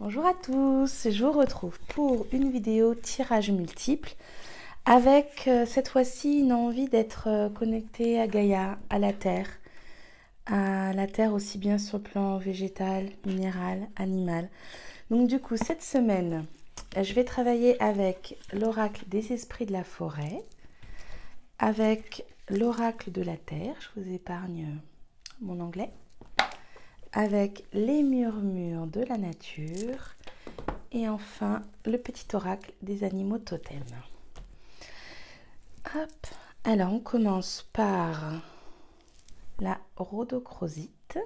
Bonjour à tous, je vous retrouve pour une vidéo tirage multiple avec cette fois-ci une envie d'être connectée à Gaïa, à la Terre aussi bien sur le plan végétal, minéral, animal. Donc du coup cette semaine, je vais travailler avec l'oracle des esprits de la forêt, avec l'oracle de la Terre, je vous épargne mon anglais, avec les murmures de la nature et enfin le petit oracle des animaux totems. Hop. Alors on commence par la rhodochrosite.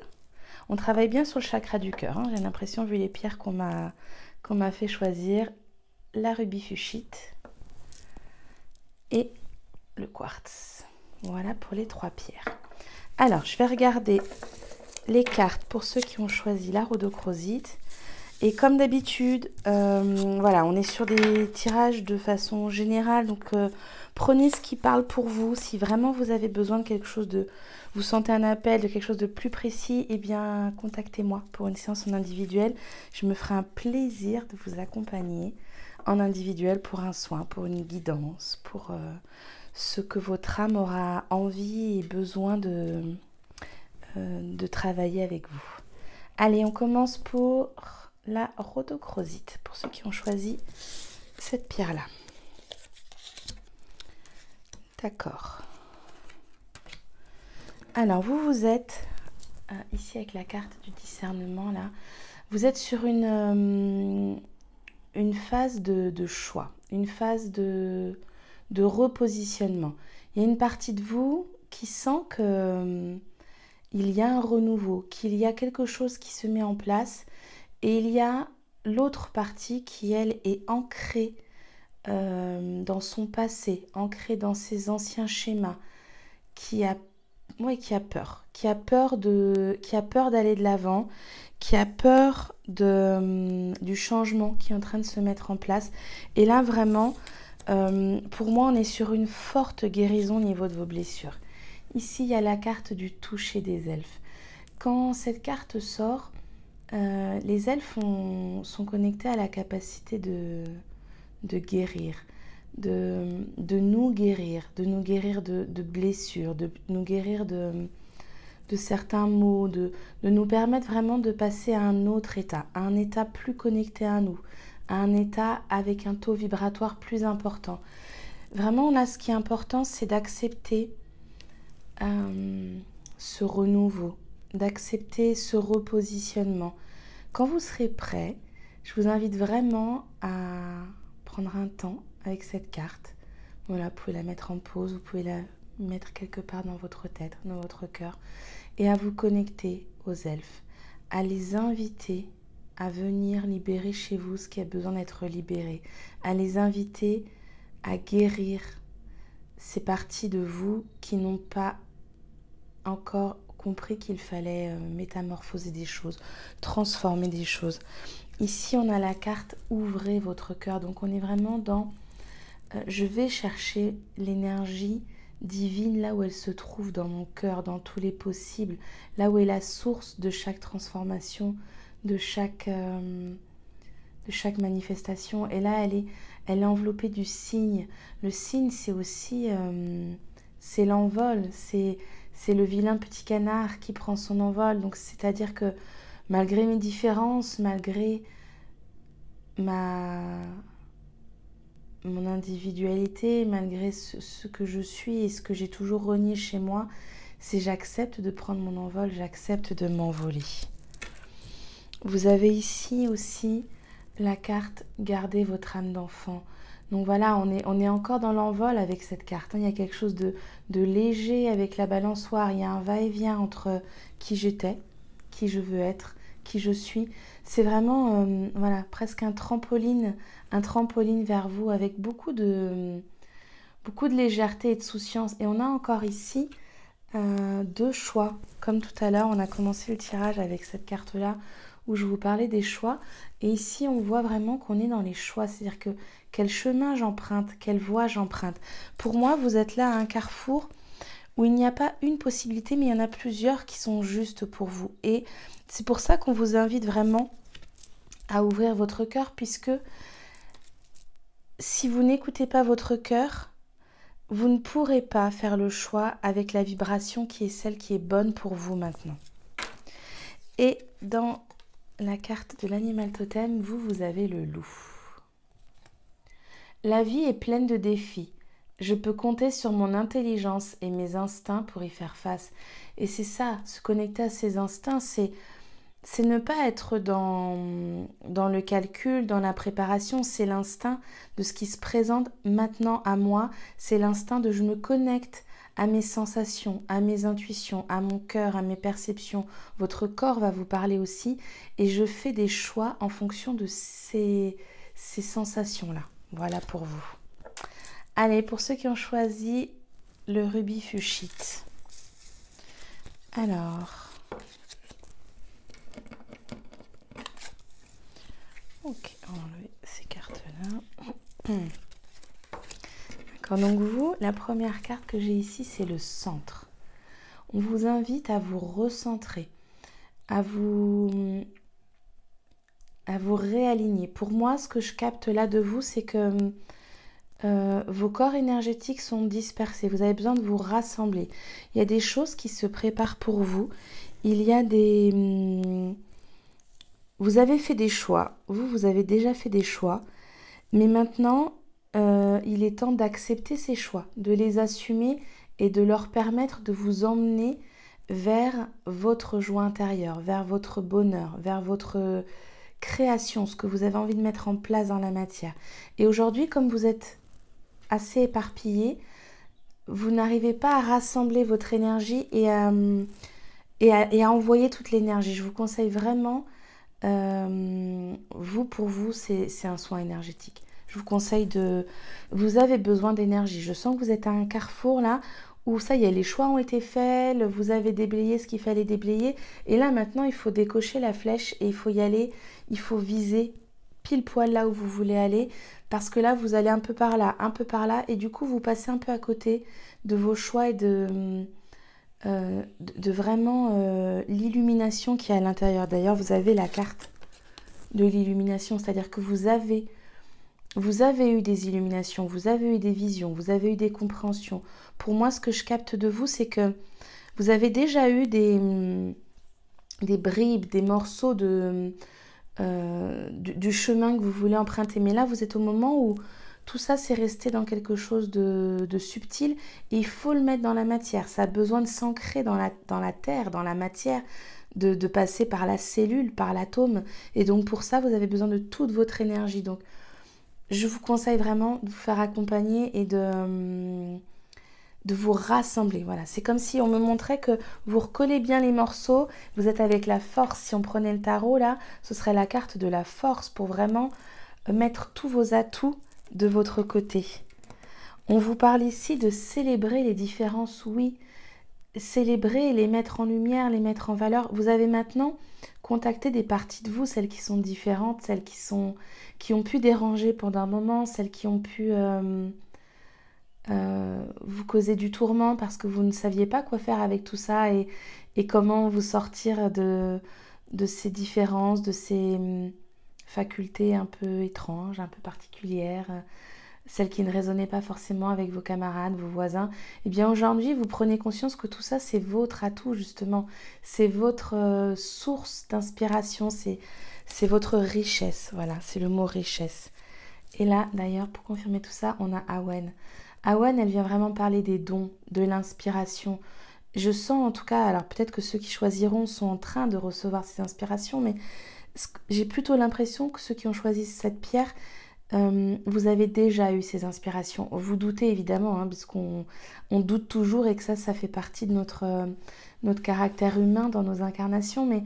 On travaille bien sur le chakra du cœur, hein. J'ai l'impression, vu les pierres qu'on m'a fait choisir, la rubis fuchsite et le quartz. Voilà pour les trois pierres. Alors je vais regarder les cartes pour ceux qui ont choisi la rhodochrosite. Et comme d'habitude, voilà, on est sur des tirages de façon générale, donc prenez ce qui parle pour vous. Si vraiment vous avez besoin de quelque chose vous sentez un appel de quelque chose de plus précis, eh bien contactez-moi pour une séance en individuel. Je me ferai un plaisir de vous accompagner en individuel pour un soin, pour une guidance, pour ce que votre âme aura envie et besoin de travailler avec vous. Allez, on commence pour la rhodochrosite, pour ceux qui ont choisi cette pierre-là. D'accord. Alors, vous êtes, ici avec la carte du discernement, là, vous êtes sur une phase de choix, une phase de repositionnement. Il y a une partie de vous qui sent que il y a un renouveau, qu'il y a quelque chose qui se met en place. Et il y a l'autre partie qui, elle, est ancrée dans son passé, ancrée dans ses anciens schémas, qui a peur d'aller de l'avant, qui a peur du changement qui est en train de se mettre en place. Et là, vraiment, pour moi, on est sur une forte guérison au niveau de vos blessures. Ici, il y a la carte du toucher des elfes. Quand cette carte sort, les elfes sont connectés à la capacité de guérir, de nous guérir, de blessures, de nous guérir de certains maux, de nous permettre vraiment de passer à un autre état, à un état plus connecté à nous, à un état avec un taux vibratoire plus important. Vraiment, là, ce qui est important, c'est d'accepter ce renouveau, d'accepter ce repositionnement. Quand vous serez prêt, je vous invite vraiment à prendre un temps avec cette carte. Voilà, vous pouvez la mettre en pause, vous pouvez la mettre quelque part dans votre tête, dans votre cœur, et à vous connecter aux elfes, à les inviter à venir libérer chez vous ce qui a besoin d'être libéré, à les inviter à guérir ces parties de vous qui n'ont pas encore compris qu'il fallait métamorphoser des choses, transformer des choses. Ici, on a la carte « Ouvrez votre cœur ». Donc, on est vraiment dans je vais chercher l'énergie divine là où elle se trouve dans mon cœur, dans tous les possibles, là où est la source de chaque transformation, de chaque manifestation. Et là, elle est enveloppée du signe. Le signe, c'est aussi c'est l'envol, c'est le vilain petit canard qui prend son envol. Donc, c'est-à-dire que malgré mes différences, malgré mon individualité, malgré ce que je suis et ce que j'ai toujours renié chez moi, c'est j'accepte de prendre mon envol, j'accepte de m'envoler. Vous avez ici aussi la carte « Gardez votre âme d'enfant ». Donc voilà, on est encore dans l'envol avec cette carte. Il y a quelque chose de léger avec la balançoire. Il y a un va-et-vient entre qui j'étais, qui je veux être, qui je suis. C'est vraiment voilà, presque un trampoline vers vous avec beaucoup de légèreté et de souciance. Et on a encore ici deux choix. Comme tout à l'heure, on a commencé le tirage avec cette carte-là où je vous parlais des choix. Et ici, on voit vraiment qu'on est dans les choix. C'est-à-dire que quel chemin j'emprunte, quelle voie j'emprunte. Pour moi, vous êtes là à un carrefour où il n'y a pas une possibilité, mais il y en a plusieurs qui sont justes pour vous. Et c'est pour ça qu'on vous invite vraiment à ouvrir votre cœur, puisque si vous n'écoutez pas votre cœur, vous ne pourrez pas faire le choix avec la vibration qui est celle qui est bonne pour vous maintenant. Et dans la carte de l'animal totem, vous avez le loup. La vie est pleine de défis. Je peux compter sur mon intelligence et mes instincts pour y faire face. Et c'est ça, se connecter à ses instincts, c'est ne pas être dans le calcul, dans la préparation, c'est l'instinct de ce qui se présente maintenant à moi, c'est l'instinct de je me connecte à mes sensations, à mes intuitions, à mon cœur, à mes perceptions. Votre corps va vous parler aussi et je fais des choix en fonction de ces sensations-là. Voilà pour vous. Allez, pour ceux qui ont choisi le rubis fuchsite. Alors... Ok, on va enlever ces cartes-là. D'accord, donc vous, la première carte que j'ai ici, c'est le centre. On vous invite à vous recentrer, à vous réaligner. Pour moi, ce que je capte là de vous, c'est que vos corps énergétiques sont dispersés. Vous avez besoin de vous rassembler. Il y a des choses qui se préparent pour vous. Il y a des... Vous avez fait des choix. Vous avez déjà fait des choix. Mais maintenant, il est temps d'accepter ces choix, de les assumer et de leur permettre de vous emmener vers votre joie intérieure, vers votre bonheur, vers votre création, ce que vous avez envie de mettre en place dans la matière. Et aujourd'hui, comme vous êtes assez éparpillé, vous n'arrivez pas à rassembler votre énergie et à envoyer toute l'énergie. Je vous conseille vraiment, pour vous, c'est un soin énergétique. Je vous conseille de... Vous avez besoin d'énergie. Je sens que vous êtes à un carrefour là, où ça y est, les choix ont été faits, vous avez déblayé ce qu'il fallait déblayer. Et là, maintenant, il faut décocher la flèche et il faut y aller. Il faut viser pile poil là où vous voulez aller. Parce que là, vous allez un peu par là, et du coup, vous passez un peu à côté de vos choix et de vraiment l'illumination qui est à l'intérieur. D'ailleurs, vous avez la carte de l'illumination, c'est-à-dire que vous avez eu des illuminations, vous avez eu des visions, vous avez eu des compréhensions. Pour moi, ce que je capte de vous, c'est que vous avez déjà eu des bribes, des morceaux du chemin que vous voulez emprunter. Mais là, vous êtes au moment où tout ça, c'est resté dans quelque chose de subtil et il faut le mettre dans la matière. Ça a besoin de s'ancrer dans la terre, dans la matière, de passer par la cellule, par l'atome. Et donc, pour ça, vous avez besoin de toute votre énergie. Donc, je vous conseille vraiment de vous faire accompagner et de vous rassembler. Voilà, c'est comme si on me montrait que vous recollez bien les morceaux, vous êtes avec la force. Si on prenait le tarot là, ce serait la carte de la force pour vraiment mettre tous vos atouts de votre côté. On vous parle ici de célébrer les différences, oui, célébrer, les mettre en lumière, les mettre en valeur. Vous avez maintenant contacté des parties de vous, celles qui sont différentes, celles qui ont pu déranger pendant un moment, celles qui ont pu vous causer du tourment parce que vous ne saviez pas quoi faire avec tout ça et comment vous sortir de ces différences, de ces facultés un peu étranges, un peu particulières, celles qui ne résonnaient pas forcément avec vos camarades, vos voisins. Et bien aujourd'hui, vous prenez conscience que tout ça, c'est votre atout justement, c'est votre source d'inspiration, c'est votre richesse, voilà, c'est le mot richesse. Et là, d'ailleurs, pour confirmer tout ça, on a Awen. Awen, elle vient vraiment parler des dons, de l'inspiration. Je sens en tout cas, alors peut-être que ceux qui choisiront sont en train de recevoir ces inspirations, mais j'ai plutôt l'impression que ceux qui ont choisi cette pierre, vous avez déjà eu ces inspirations. Vous doutez évidemment, hein, parce qu'on doute toujours et que ça fait partie de notre caractère humain dans nos incarnations, mais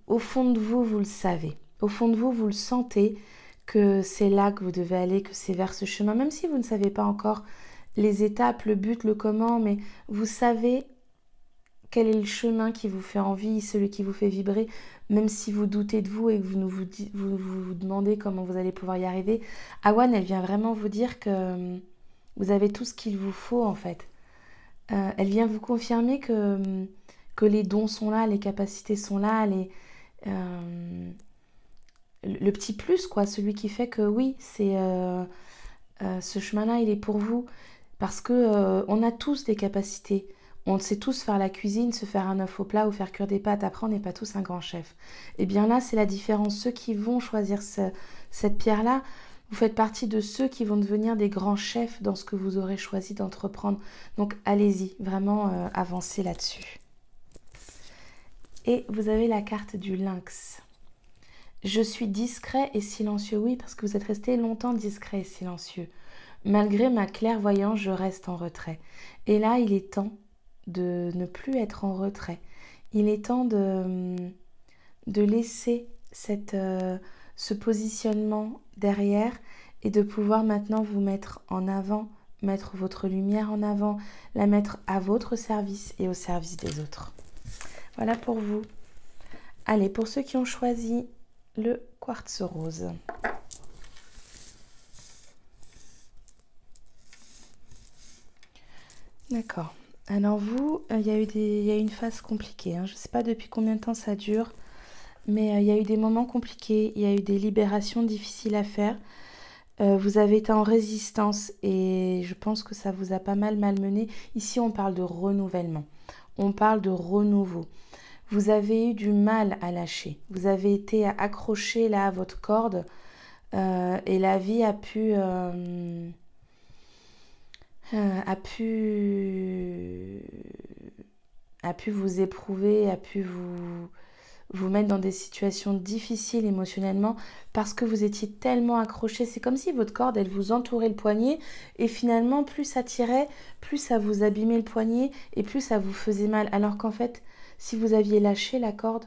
au fond de vous, vous le savez. Au fond de vous, vous le sentez que c'est là que vous devez aller, que c'est vers ce chemin, même si vous ne savez pas encore les étapes, le but, le comment, mais vous savez quel est le chemin qui vous fait envie, celui qui vous fait vibrer, même si vous doutez de vous et que vous demandez comment vous allez pouvoir y arriver. Awen, elle vient vraiment vous dire que vous avez tout ce qu'il vous faut en fait. Elle vient vous confirmer que les dons sont là, les capacités sont là, le petit plus, quoi, celui qui fait que oui, c'est ce chemin-là, il est pour vous. Parce que on a tous des capacités. On sait tous faire la cuisine, se faire un œuf au plat ou faire cuire des pâtes. Après, on n'est pas tous un grand chef. Et bien là, c'est la différence. Ceux qui vont choisir cette pierre-là, vous faites partie de ceux qui vont devenir des grands chefs dans ce que vous aurez choisi d'entreprendre. Donc, allez-y, vraiment avancez là-dessus. Et vous avez la carte du lynx. Je suis discret et silencieux. Oui, parce que vous êtes resté longtemps discret et silencieux. Malgré ma clairvoyance, je reste en retrait. Et là, il est temps de ne plus être en retrait. Il est temps de laisser ce positionnement derrière et de pouvoir maintenant vous mettre en avant, mettre votre lumière en avant, la mettre à votre service et au service des autres. Voilà pour vous. Allez, pour ceux qui ont choisi le quartz rose. D'accord. Alors vous, il y a eu une phase compliquée. Je ne sais pas depuis combien de temps ça dure, mais il y a eu des moments compliqués, il y a eu des libérations difficiles à faire. Vous avez été en résistance et je pense que ça vous a pas mal malmené. Ici, on parle de renouvellement. On parle de renouveau. Vous avez eu du mal à lâcher. Vous avez été accroché là à votre corde et la vie a pu vous éprouver, a pu vous mettre dans des situations difficiles émotionnellement parce que vous étiez tellement accroché. C'est comme si votre corde, elle vous entourait le poignet et finalement, plus ça tirait, plus ça vous abîmait le poignet et plus ça vous faisait mal. Alors qu'en fait, si vous aviez lâché la corde,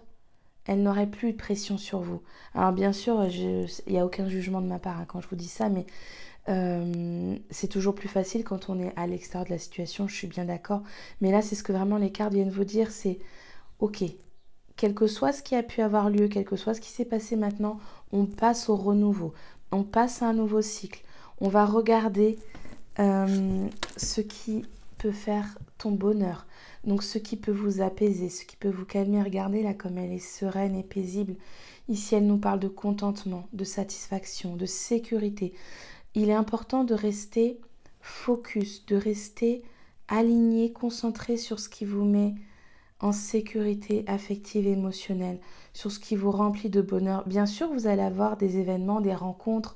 elle n'aurait plus de pression sur vous. Alors bien sûr, il n'y a aucun jugement de ma part quand je vous dis ça, mais c'est toujours plus facile quand on est à l'extérieur de la situation, je suis bien d'accord. Mais là, c'est ce que vraiment les cartes viennent vous dire, c'est ok, quel que soit ce qui a pu avoir lieu, quel que soit ce qui s'est passé maintenant, on passe au renouveau, on passe à un nouveau cycle. On va regarder ce qui peut faire ton bonheur, donc ce qui peut vous apaiser, ce qui peut vous calmer. Regardez là comme elle est sereine et paisible. Ici, elle nous parle de contentement, de satisfaction, de sécurité. Il est important de rester focus, de rester aligné, concentré sur ce qui vous met en sécurité affective et émotionnelle, sur ce qui vous remplit de bonheur. Bien sûr, vous allez avoir des événements, des rencontres,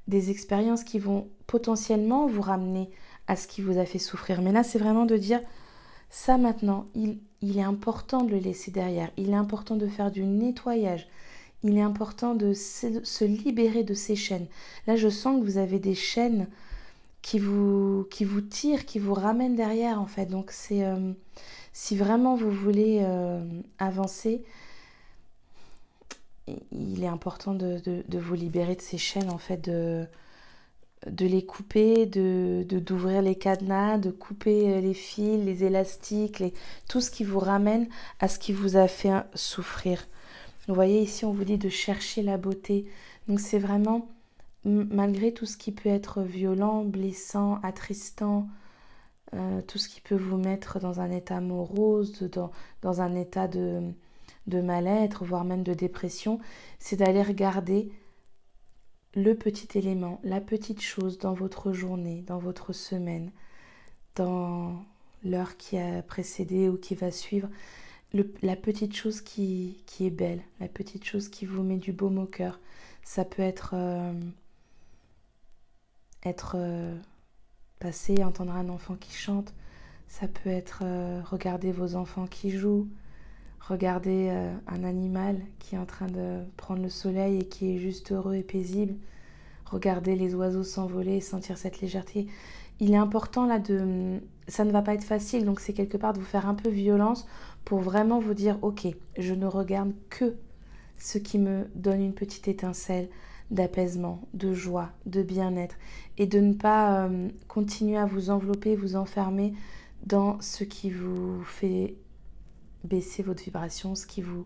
des expériences qui vont potentiellement vous ramener à ce qui vous a fait souffrir. Mais là, c'est vraiment de dire, ça maintenant, il est important de le laisser derrière. Il est important de faire du nettoyage. Il est important de se libérer de ces chaînes. Là, je sens que vous avez des chaînes qui vous tirent, qui vous ramènent derrière, en fait. Donc, c'est si vraiment vous voulez avancer, il est important de vous libérer de ces chaînes, en fait, de les couper, d'ouvrir les cadenas, de couper les fils, les élastiques, tout ce qui vous ramène à ce qui vous a fait souffrir. Vous voyez, ici, on vous dit de chercher la beauté. Donc, c'est vraiment, malgré tout ce qui peut être violent, blessant, attristant, tout ce qui peut vous mettre dans un état morose, dans un état de mal-être, voire même de dépression, c'est d'aller regarder le petit élément, la petite chose dans votre journée, dans votre semaine, dans l'heure qui a précédé ou qui va suivre. La petite chose qui est belle, la petite chose qui vous met du baume au cœur. Ça peut être passer et entendre un enfant qui chante. Ça peut être regarder vos enfants qui jouent. Regarder un animal qui est en train de prendre le soleil et qui est juste heureux et paisible. Regarder les oiseaux s'envoler et sentir cette légèreté. Il est important là ça ne va pas être facile, donc c'est quelque part de vous faire un peu violence pour vraiment vous dire ok, je ne regarde que ce qui me donne une petite étincelle d'apaisement, de joie, de bien-être, et de ne pas continuer à vous envelopper, vous enfermer dans ce qui vous fait baisser votre vibration, ce qui vous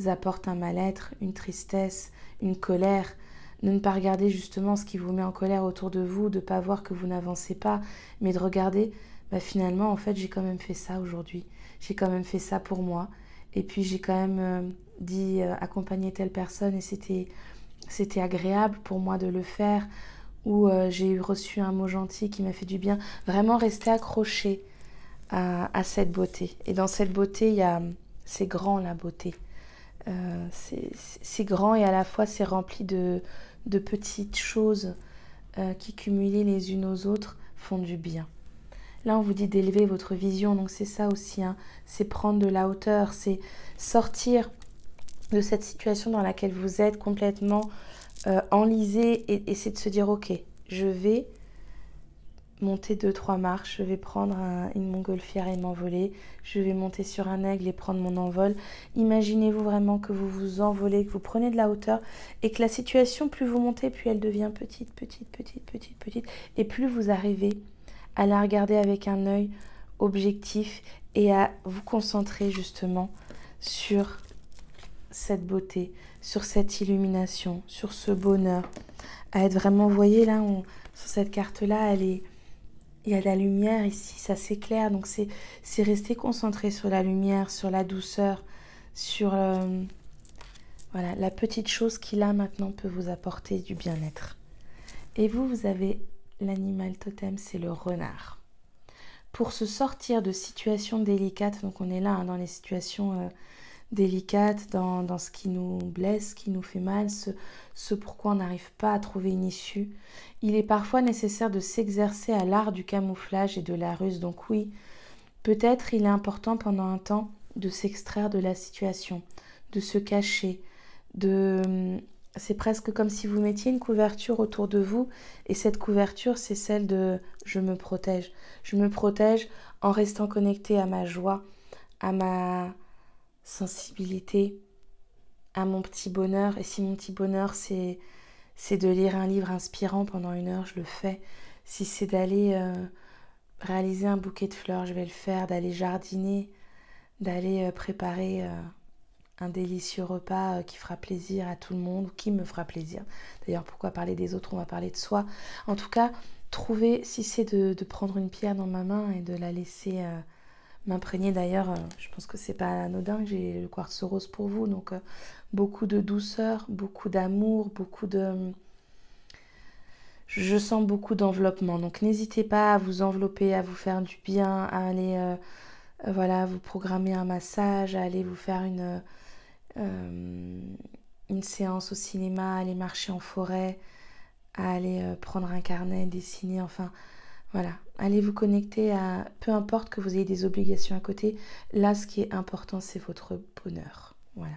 apporte un mal-être, une tristesse, une colère. De ne pas regarder justement ce qui vous met en colère autour de vous, de ne pas voir que vous n'avancez pas, mais de regarder, finalement, en fait, j'ai quand même fait ça aujourd'hui. J'ai quand même fait ça pour moi. Et puis, j'ai quand même dit accompagner telle personne et c'était c'était agréable pour moi de le faire, ou j'ai reçu un mot gentil qui m'a fait du bien. Vraiment rester accroché à cette beauté. Et dans cette beauté, c'est grand la beauté. C'est grand et à la fois c'est rempli de petites choses qui cumulées les unes aux autres font du bien. Là on vous dit d'élever votre vision, donc c'est ça aussi, hein. C'est prendre de la hauteur, c'est sortir de cette situation dans laquelle vous êtes complètement enlisé et c'est de se dire ok, je vais monter 2-3 marches, je vais prendre une montgolfière et m'envoler, je vais monter sur un aigle et prendre mon envol. Imaginez-vous vraiment que vous vous envolez, que vous prenez de la hauteur et que la situation, plus vous montez, plus elle devient petite, petite, petite, petite, petite. Et plus vous arrivez à la regarder avec un œil objectif et à vous concentrer justement sur cette beauté, sur cette illumination, sur ce bonheur. À être vraiment, vous voyez là, sur cette carte-là, il y a de la lumière ici, ça s'éclaire, donc c'est rester concentré sur la lumière, sur la douceur, sur voilà, la petite chose qui là maintenant peut vous apporter du bien-être. Et vous avez l'animal totem, c'est le renard. Pour se sortir de situations délicates, donc on est là hein, dans les situations délicates, dans ce qui nous blesse, qui nous fait mal, ce pourquoi on n'arrive pas à trouver une issue. Il est parfois nécessaire de s'exercer à l'art du camouflage et de la ruse. Donc oui, peut-être il est important pendant un temps de s'extraire de la situation, de se cacher, c'est presque comme si vous mettiez une couverture autour de vous et cette couverture c'est celle de je me protège. Je me protège en restant connectée à ma joie, à ma sensibilité, à mon petit bonheur. Et si mon petit bonheur c'est de lire un livre inspirant pendant 1 heure, je le fais. Si c'est d'aller réaliser un bouquet de fleurs, je vais le faire. D'aller jardiner, d'aller préparer un délicieux repas qui fera plaisir à tout le monde, ou qui me fera plaisir. D'ailleurs, pourquoi parler des autres, on va parler de soi. En tout cas, trouver, si c'est de prendre une pierre dans ma main et de la laisser m'imprégner. D'ailleurs, je pense que c'est pas anodin que j'ai le quartz rose pour vous, donc beaucoup de douceur, beaucoup d'amour, je sens beaucoup d'enveloppement, donc n'hésitez pas à vous envelopper, à vous faire du bien, à aller voilà, vous programmer un massage, à aller vous faire une séance au cinéma, à aller marcher en forêt, à aller prendre un carnet, dessiner, enfin voilà, allez vous connecter à, peu importe que vous ayez des obligations à côté, là ce qui est important c'est votre bonheur, voilà.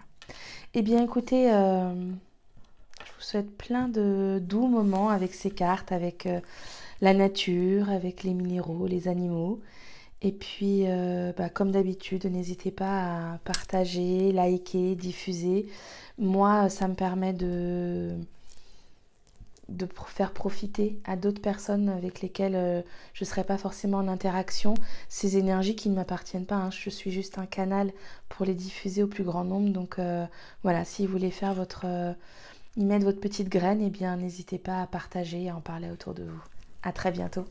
Eh bien écoutez, je vous souhaite plein de doux moments avec ces cartes, avec la nature, avec les minéraux, les animaux. Et puis, comme d'habitude, n'hésitez pas à partager, liker, diffuser. Moi, ça me permet de faire profiter à d'autres personnes avec lesquelles je ne serais pas forcément en interaction ces énergies qui ne m'appartiennent pas, hein. Je suis juste un canal pour les diffuser au plus grand nombre. Donc voilà, si vous voulez faire y mettre votre petite graine, eh bien n'hésitez pas à partager et à en parler autour de vous. À très bientôt.